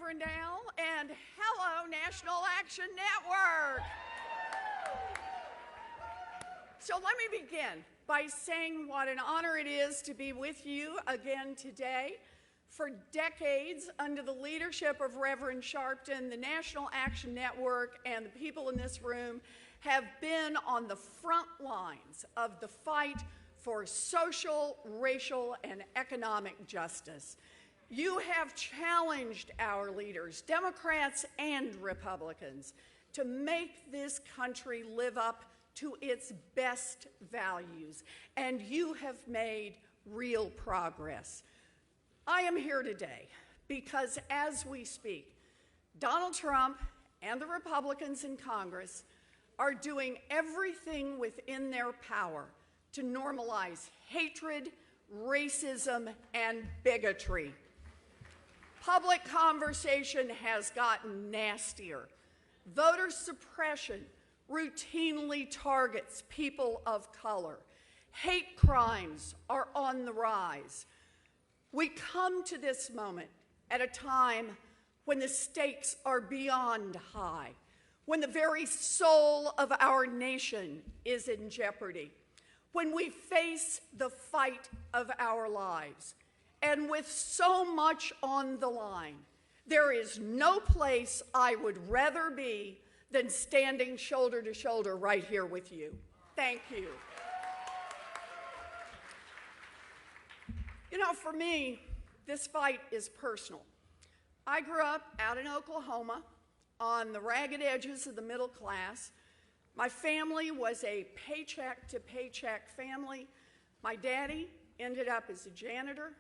Reverend Al, and hello, National Action Network. So let me begin by saying what an honor it is to be with you again today. For decades, under the leadership of Reverend Sharpton, the National Action Network and the people in this room have been on the front lines of the fight for social, racial, and economic justice. You have challenged our leaders, Democrats and Republicans, to make this country live up to its best values, and you have made real progress. I am here today because as we speak, Donald Trump and the Republicans in Congress are doing everything within their power to normalize hatred, racism, and bigotry. Public conversation has gotten nastier. Voter suppression routinely targets people of color. Hate crimes are on the rise. We come to this moment at a time when the stakes are beyond high, when the very soul of our nation is in jeopardy, when we face the fight of our lives. And with so much on the line, there is no place I would rather be than standing shoulder to shoulder right here with you. Thank you. You know, for me, this fight is personal. I grew up out in Oklahoma on the ragged edges of the middle class. My family was a paycheck-to-paycheck family. My daddy ended up as a janitor.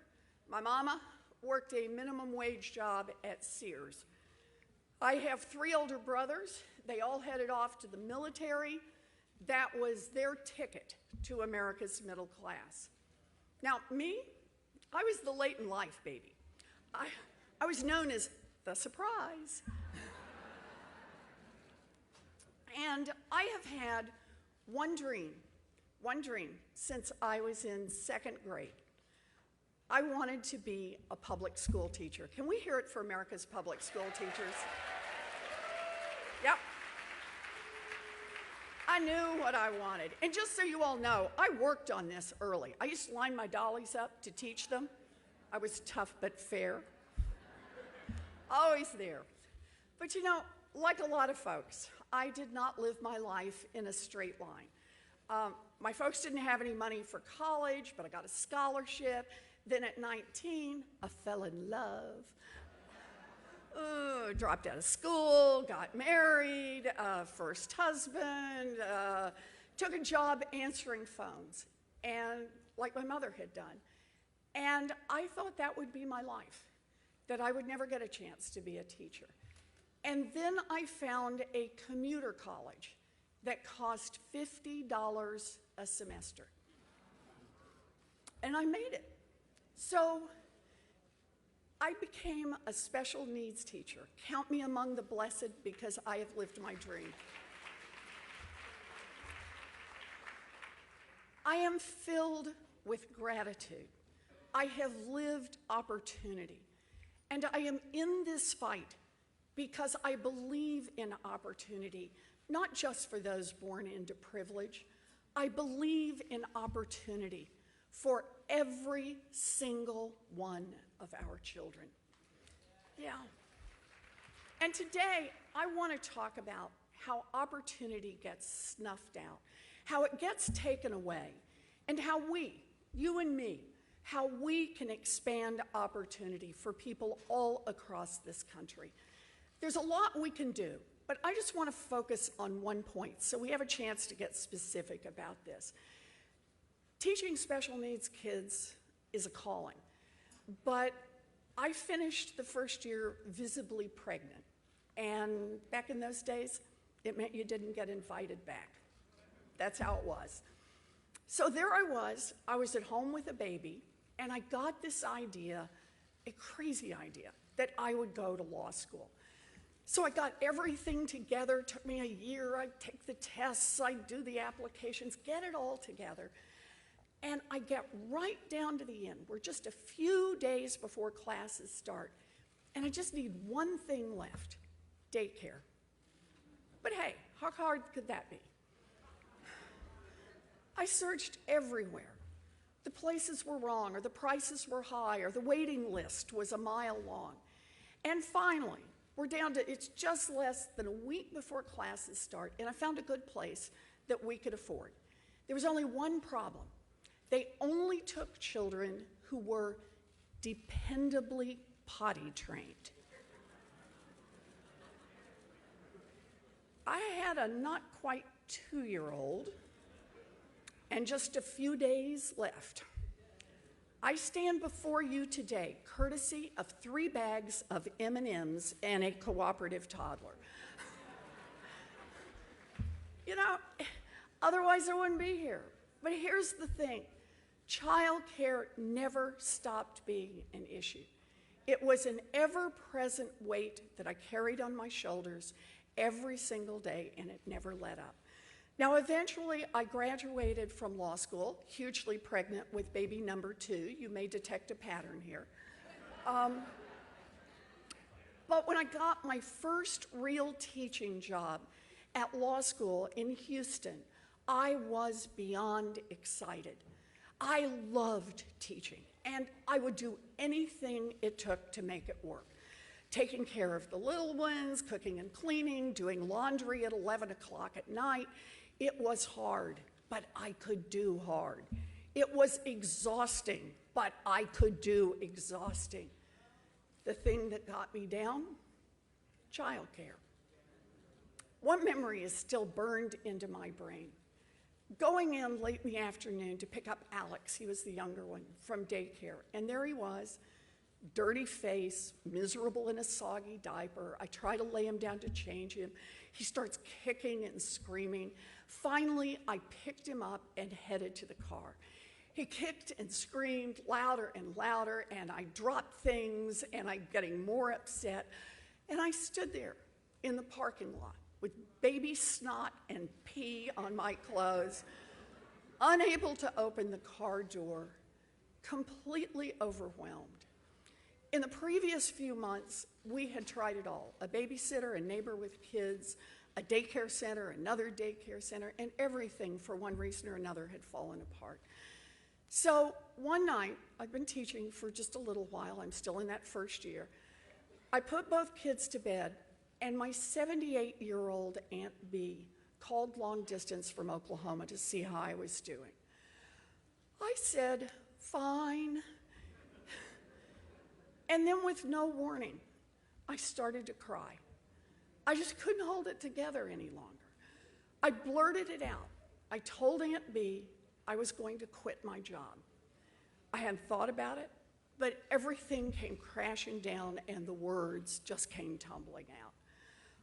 My mama worked a minimum wage job at Sears. I have 3 older brothers. They all headed off to the military. That was their ticket to America's middle class. Now, me, I was the late in life baby. I was known as the surprise. And I have had one dream since I was in 2nd grade. I wanted to be a public school teacher. Can we hear it for America's public school teachers? Yep. I knew what I wanted. And just so you all know, I worked on this early. I used to line my dollies up to teach them. I was tough but fair. Always there. But you know, like a lot of folks, I did not live my life in a straight line. My folks didn't have any money for college, but I got a scholarship. Then at 19, I fell in love. Dropped out of school, got married, first husband, took a job answering phones, and like my mother had done. And I thought that would be my life, that I would never get a chance to be a teacher. And then I found a commuter college that cost $50 a semester. And I made it. So I became a special needs teacher. Count me among the blessed because I have lived my dream. I am filled with gratitude. I have lived opportunity. And I am in this fight because I believe in opportunity, not just for those born into privilege. I believe in opportunity for every single one of our children. Yeah. And today, I want to talk about how opportunity gets snuffed out, how it gets taken away, and how we, you and me, how we can expand opportunity for people all across this country. There's a lot we can do, but I just want to focus on one point so we have a chance to get specific about this. Teaching special needs kids is a calling, but I finished the first year visibly pregnant, and back in those days, it meant you didn't get invited back. That's how it was. So there I was at home with a baby, and I got this idea, a crazy idea, that I would go to law school. So I got everything together. It took me a year. I'd take the tests, I'd do the applications, get it all together. And I get right down to the end. We're just a few days before classes start. and I just need one thing left, daycare. But hey, how hard could that be? I searched everywhere. The places were wrong, or the prices were high, or the waiting list was a mile long. And finally, we're down to, it's just less than a week before classes start, and I found a good place that we could afford. There was only one problem. They only took children who were dependably potty trained. I had a not quite 2-year-old and just a few days left. I stand before you today courtesy of 3 bags of M&Ms and a cooperative toddler. You know, otherwise I wouldn't be here. But here's the thing. Child care never stopped being an issue. It was an ever-present weight that I carried on my shoulders every single day, and it never let up. Now, eventually, I graduated from law school, hugely pregnant with baby number 2. You may detect a pattern here. But when I got my first real teaching job at law school in Houston, I was beyond excited. I loved teaching, and I would do anything it took to make it work. Taking care of the little ones, cooking and cleaning, doing laundry at 11 o'clock at night. It was hard, but I could do hard. It was exhausting, but I could do exhausting. The thing that got me down, childcare. One memory is still burned into my brain. Going in late in the afternoon to pick up Alex, he was the younger one, from daycare, and there he was, dirty face, miserable in a soggy diaper. I try to lay him down to change him. He starts kicking and screaming. Finally, I picked him up and headed to the car. He kicked and screamed louder and louder, and I dropped things, and I'm getting more upset. And I stood there in the parking lot with baby snot and pee on my clothes, unable to open the car door, completely overwhelmed. In the previous few months, we had tried it all, a babysitter, a neighbor with kids, a daycare center, another daycare center, and everything for one reason or another had fallen apart. So one night, I've been teaching for just a little while, I'm still in that first year, I put both kids to bed, and my 78-year-old Aunt B called long distance from Oklahoma to see how I was doing. I said, fine. And then with no warning, I started to cry. I just couldn't hold it together any longer. I blurted it out. I told Aunt B I was going to quit my job. I hadn't thought about it, but everything came crashing down and the words just came tumbling out.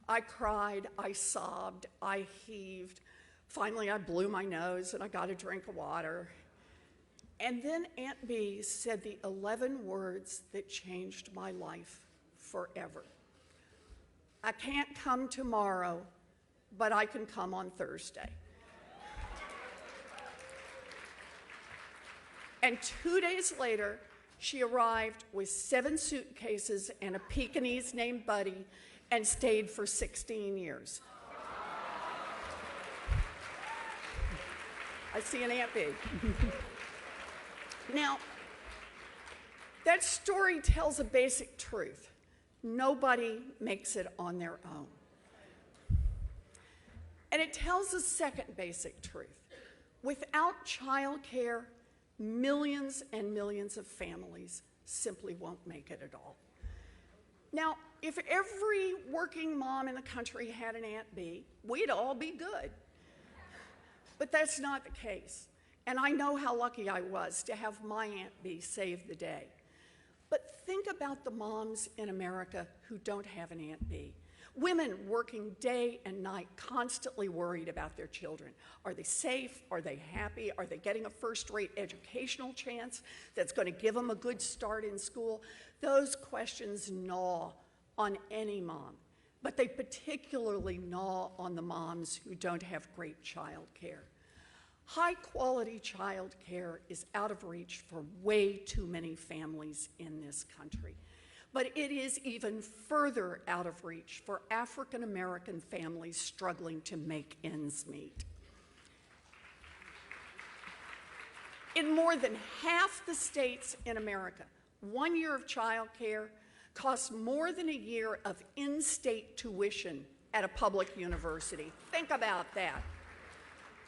I cried, I sobbed, I heaved. Finally, I blew my nose and I got a drink of water. And then Aunt B said the 11 words that changed my life forever. I can't come tomorrow, but I can come on Thursday. And 2 days later, she arrived with 7 suitcases and a Pekingese named Buddy and stayed for 16 years. I see an Aunt B. Now, that story tells a basic truth. Nobody makes it on their own. And it tells a second basic truth. Without childcare, millions and millions of families simply won't make it at all. Now, if every working mom in the country had an Aunt B, we'd all be good. But that's not the case. And I know how lucky I was to have my Aunt B save the day. But think about the moms in America who don't have an Aunt B. Women working day and night, constantly worried about their children. Are they safe? Are they happy? Are they getting a first-rate educational chance that's going to give them a good start in school? Those questions gnaw on any mom, but they particularly gnaw on the moms who don't have great child care. High-quality child care is out of reach for way too many families in this country. but it is even further out of reach for African American families struggling to make ends meet. In more than half the states in America, 1 year of child care costs more than a year of in-state tuition at a public university. Think about that.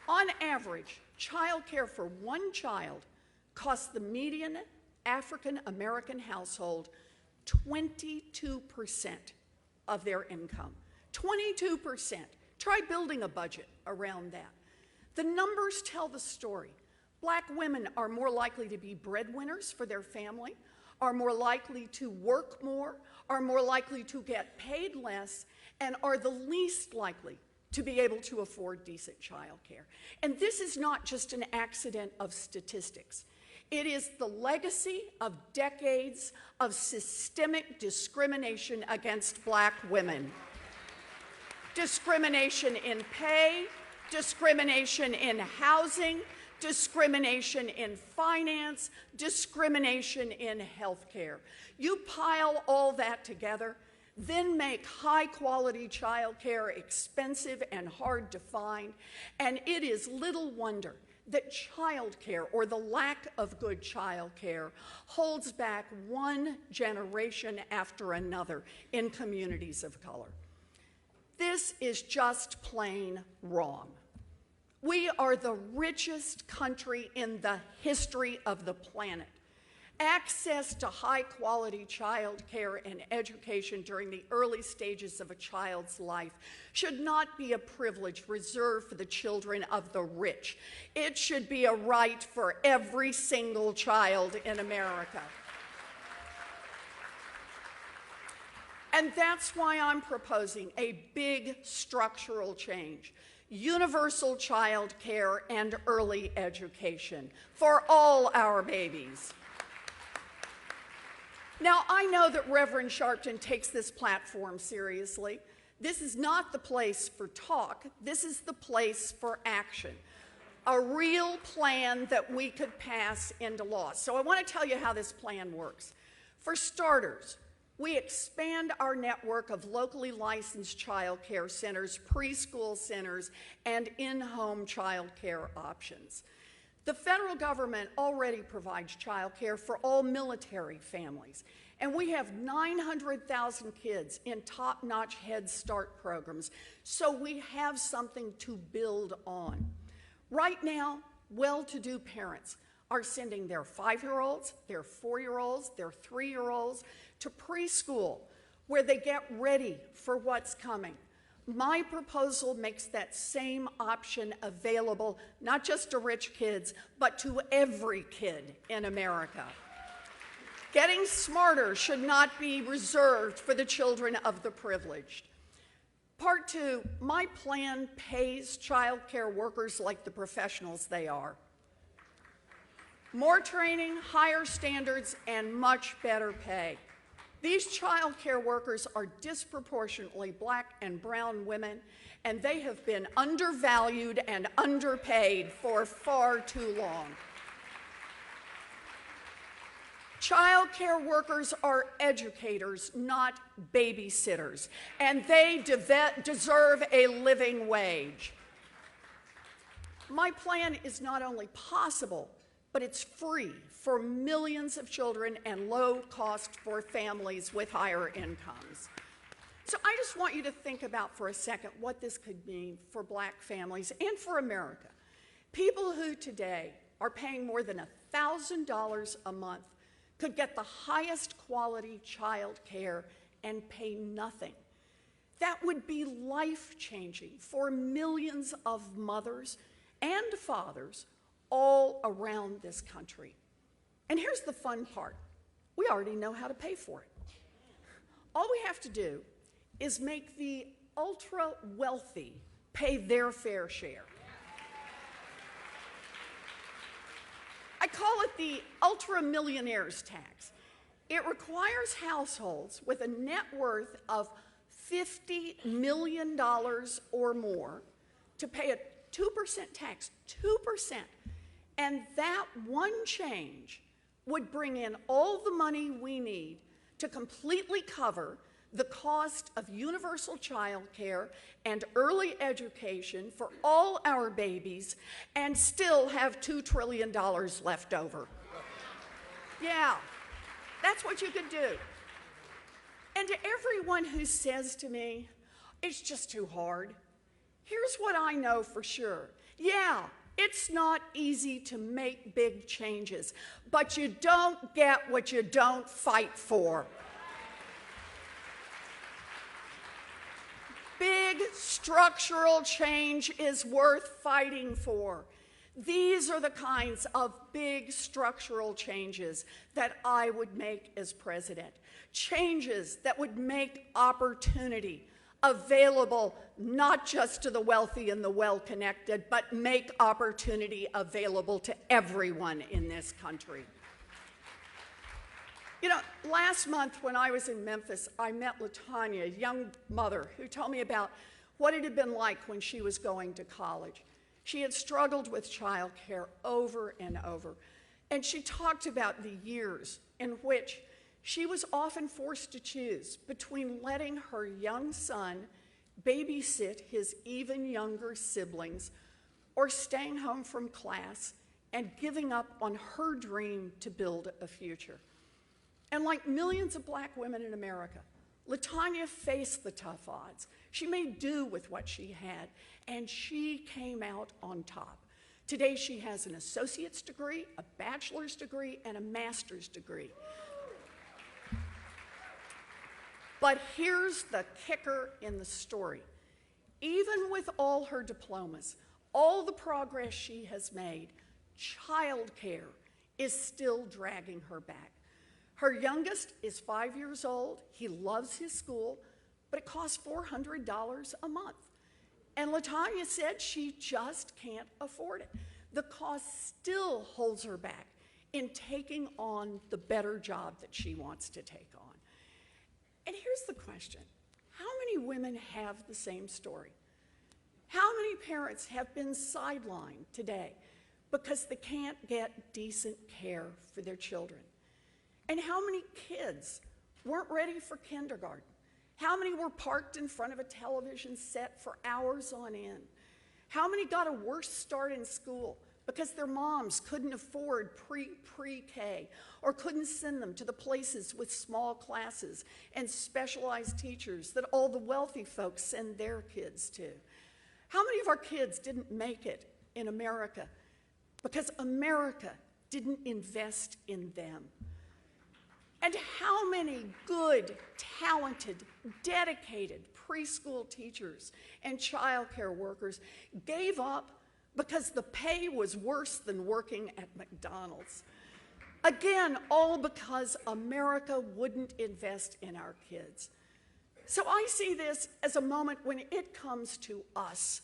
On average, child care for one child costs the median African American household 22% of their income. 22%. Try building a budget around that. The numbers tell the story. Black women are more likely to be breadwinners for their family, are more likely to work more, are more likely to get paid less, and are the least likely to be able to afford decent child care. And this is not just an accident of statistics. It is the legacy of decades of systemic discrimination against Black women. Discrimination in pay, discrimination in housing, discrimination in finance, discrimination in health care. You pile all that together, then make high-quality child care expensive and hard to find, and it is little wonder that child care, or the lack of good child care, holds back one generation after another in communities of color. This is just plain wrong. We are the richest country in the history of the planet. Access to high-quality child care and education during the early stages of a child's life should not be a privilege reserved for the children of the rich. It should be a right for every single child in America. And that's why I'm proposing a big structural change. Universal child care and early education for all our babies. Now, I know that Reverend Sharpton takes this platform seriously. This is not the place for talk. This is the place for action. A real plan that we could pass into law. So I want to tell you how this plan works. For starters, we expand our network of locally licensed child care centers, preschool centers, and in-home child care options. The federal government already provides child care for all military families, and we have 900,000 kids in top-notch Head Start programs, so we have something to build on. Right now, well-to-do parents are sending their 5-year-olds, their 4-year-olds, their 3-year-olds to preschool, where they get ready for what's coming. My proposal makes that same option available, not just to rich kids, but to every kid in America. Getting smarter should not be reserved for the children of the privileged. Part 2, my plan pays child care workers like the professionals they are. More training, higher standards, and much better pay. These child care workers are disproportionately Black and brown women, and they have been undervalued and underpaid for far too long. Child care workers are educators, not babysitters, and they deserve a living wage. My plan is not only possible, but it's free for millions of children and low cost for families with higher incomes. So I just want you to think about for a second what this could mean for Black families and for America. People who today are paying more than $1,000 a month could get the highest quality child care and pay nothing. That would be life-changing for millions of mothers and fathers all around this country. And here's the fun part. We already know how to pay for it. All we have to do is make the ultra-wealthy pay their fair share. I call it the ultra-millionaires tax. It requires households with a net worth of $50 million or more to pay a 2% tax, 2%. And that one change would bring in all the money we need to completely cover the cost of universal child care and early education for all our babies and still have $2 trillion left over. Yeah, that's what you could do. And to everyone who says to me, it's just too hard, here's what I know for sure. Yeah, it's not easy to make big changes, but you don't get what you don't fight for. Big structural change is worth fighting for. These are the kinds of big structural changes that I would make as president. Changes that would make opportunity available not just to the wealthy and the well-connected, but make opportunity available to everyone in this country. You know, last month when I was in Memphis, I met LaTanya, a young mother, who told me about what it had been like when she was going to college. She had struggled with child care over and over, and she talked about the years in which she was often forced to choose between letting her young son babysit his even younger siblings or staying home from class and giving up on her dream to build a future. And like millions of black women in America, LaTanya faced the tough odds. She made do with what she had, and she came out on top. Today she has an associate's degree, a bachelor's degree, and a master's degree. But here's the kicker in the story. Even with all her diplomas, all the progress she has made, childcare is still dragging her back. Her youngest is 5 years old. He loves his school, but it costs $400 a month. And LaTanya said she just can't afford it. The cost still holds her back in taking on the better job that she wants to take on. And here's the question. How many women have the same story? How many parents have been sidelined today because they can't get decent care for their children? And how many kids weren't ready for kindergarten? How many were parked in front of a television set for hours on end? How many got a worse start in school because their moms couldn't afford pre-K or couldn't send them to the places with small classes and specialized teachers that all the wealthy folks send their kids to? How many of our kids didn't make it in America because America didn't invest in them? And how many good, talented, dedicated preschool teachers and childcare workers gave up because the pay was worse than working at McDonald's? Again, all because America wouldn't invest in our kids. So I see this as a moment when it comes to us,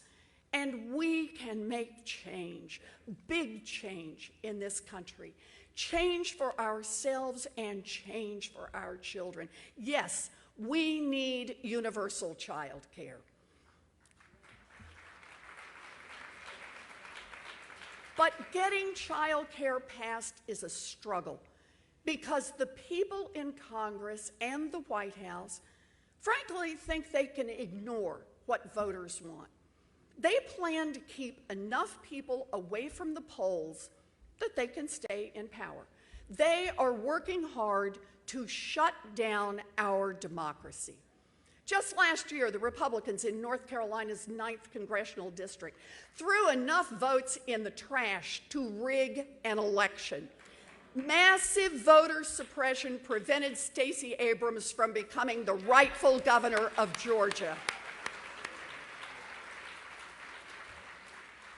and we can make change, big change in this country. Change for ourselves and change for our children. Yes, we need universal child care. But getting child care passed is a struggle because the people in Congress and the White House frankly think they can ignore what voters want. They plan to keep enough people away from the polls that they can stay in power. They are working hard to shut down our democracy. Just last year, the Republicans in North Carolina's 9th congressional district threw enough votes in the trash to rig an election. Massive voter suppression prevented Stacey Abrams from becoming the rightful governor of Georgia.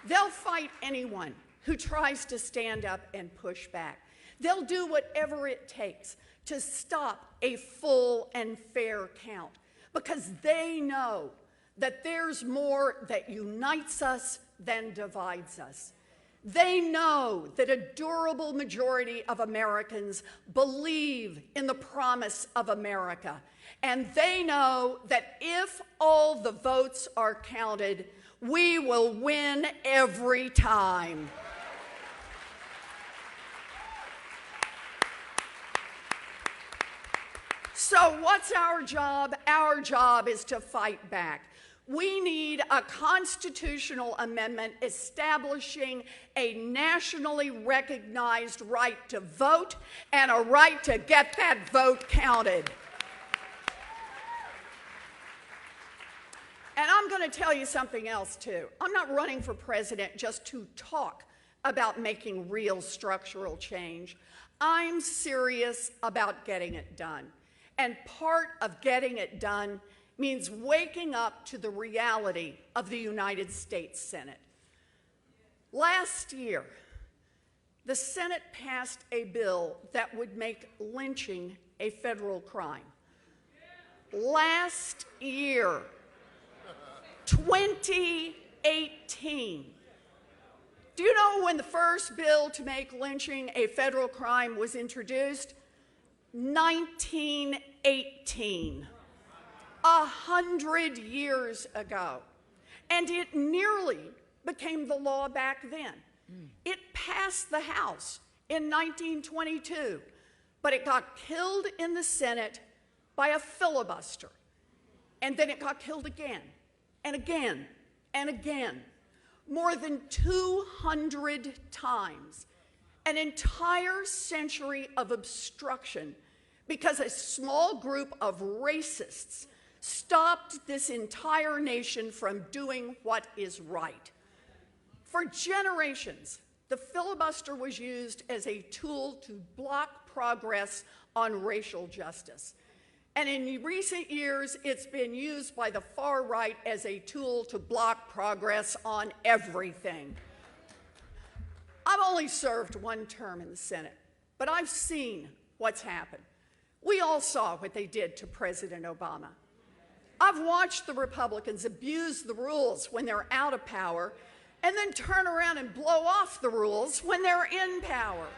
They'll fight anyone who tries to stand up and push back. They'll do whatever it takes to stop a full and fair count because they know that there's more that unites us than divides us. They know that a durable majority of Americans believe in the promise of America, and they know that if all the votes are counted, we will win every time. So what's our job? Our job is to fight back. We need a constitutional amendment establishing a nationally recognized right to vote and a right to get that vote counted. And I'm going to tell you something else, too. I'm not running for president just to talk about making real structural change. I'm serious about getting it done. And part of getting it done means waking up to the reality of the United States Senate. Last year, the Senate passed a bill that would make lynching a federal crime. Last year, 2018. Do you know when the first bill to make lynching a federal crime was introduced? 1918. 100 years ago. And it nearly became the law back then. It passed the House in 1922, but it got killed in the Senate by a filibuster. And then it got killed again, and again, and again. More than 200 times. An entire century of obstruction because a small group of racists stopped this entire nation from doing what is right. For generations, the filibuster was used as a tool to block progress on racial justice. And in recent years, it's been used by the far right as a tool to block progress on everything. I've only served one term in the Senate, but I've seen what's happened. We all saw what they did to President Obama. I've watched the Republicans abuse the rules when they're out of power and then turn around and blow off the rules when they're in power.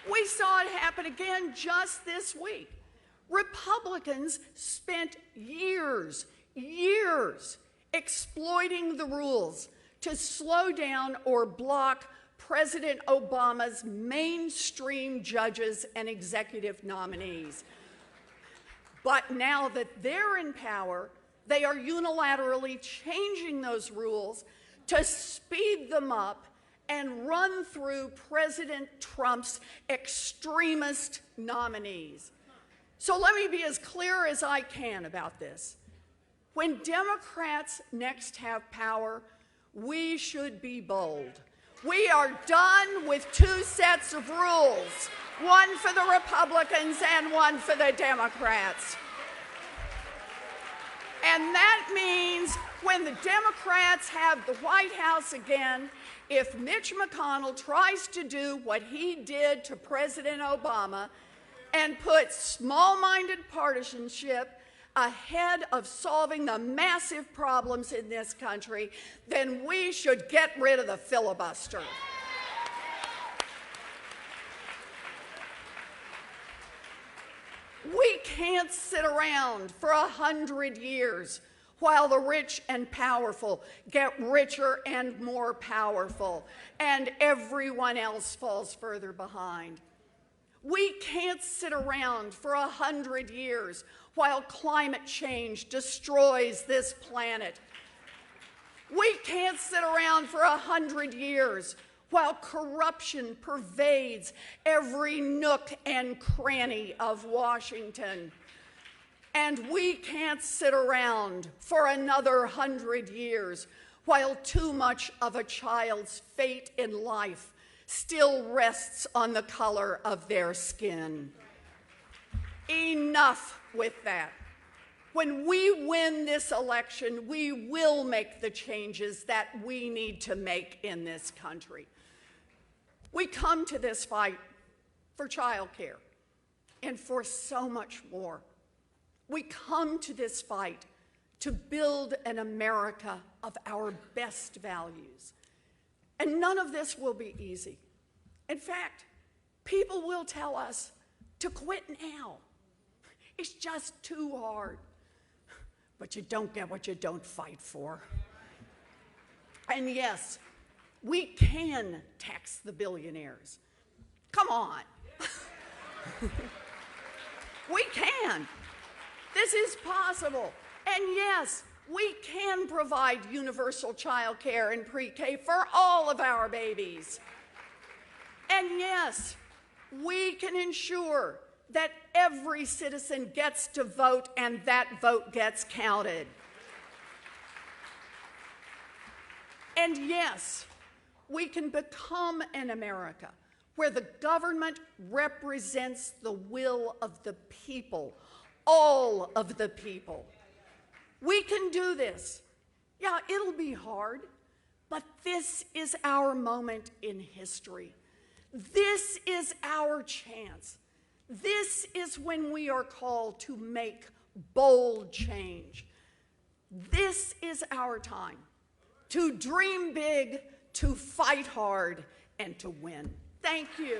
We saw it happen again just this week. Republicans spent years exploiting the rules to slow down or block President Obama's mainstream judges and executive nominees. But now that they're in power, they are unilaterally changing those rules to speed them up and run through President Trump's extremist nominees. So let me be as clear as I can about this. When Democrats next have power, we should be bold. We are done with two sets of rules, one for the Republicans and one for the Democrats. And that means when the Democrats have the White House again, if Mitch McConnell tries to do what he did to President Obama and put small-minded partisanship ahead of solving the massive problems in this country, then we should get rid of the filibuster. We can't sit around for 100 years while the rich and powerful get richer and more powerful, and everyone else falls further behind. We can't sit around for 100 years while climate change destroys this planet. We can't sit around for 100 years while corruption pervades every nook and cranny of Washington. And we can't sit around for another 100 years while too much of a child's fate in life still rests on the color of their skin. Enough with that. When we win this election, we will make the changes that we need to make in this country. We come to this fight for childcare and for so much more. We come to this fight to build an America of our best values. And none of this will be easy. In fact, people will tell us to quit now. It's just too hard. But you don't get what you don't fight for. And yes, we can tax the billionaires. Come on. We can. This is possible. And yes, we can provide universal child care in pre-K for all of our babies. And yes, we can ensure that every citizen gets to vote and that vote gets counted. And yes, we can become an America where the government represents the will of the people, all of the people. We can do this. Yeah, it'll be hard, but this is our moment in history. This is our chance. This is when we are called to make bold change. This is our time to dream big, to fight hard, and to win. Thank you.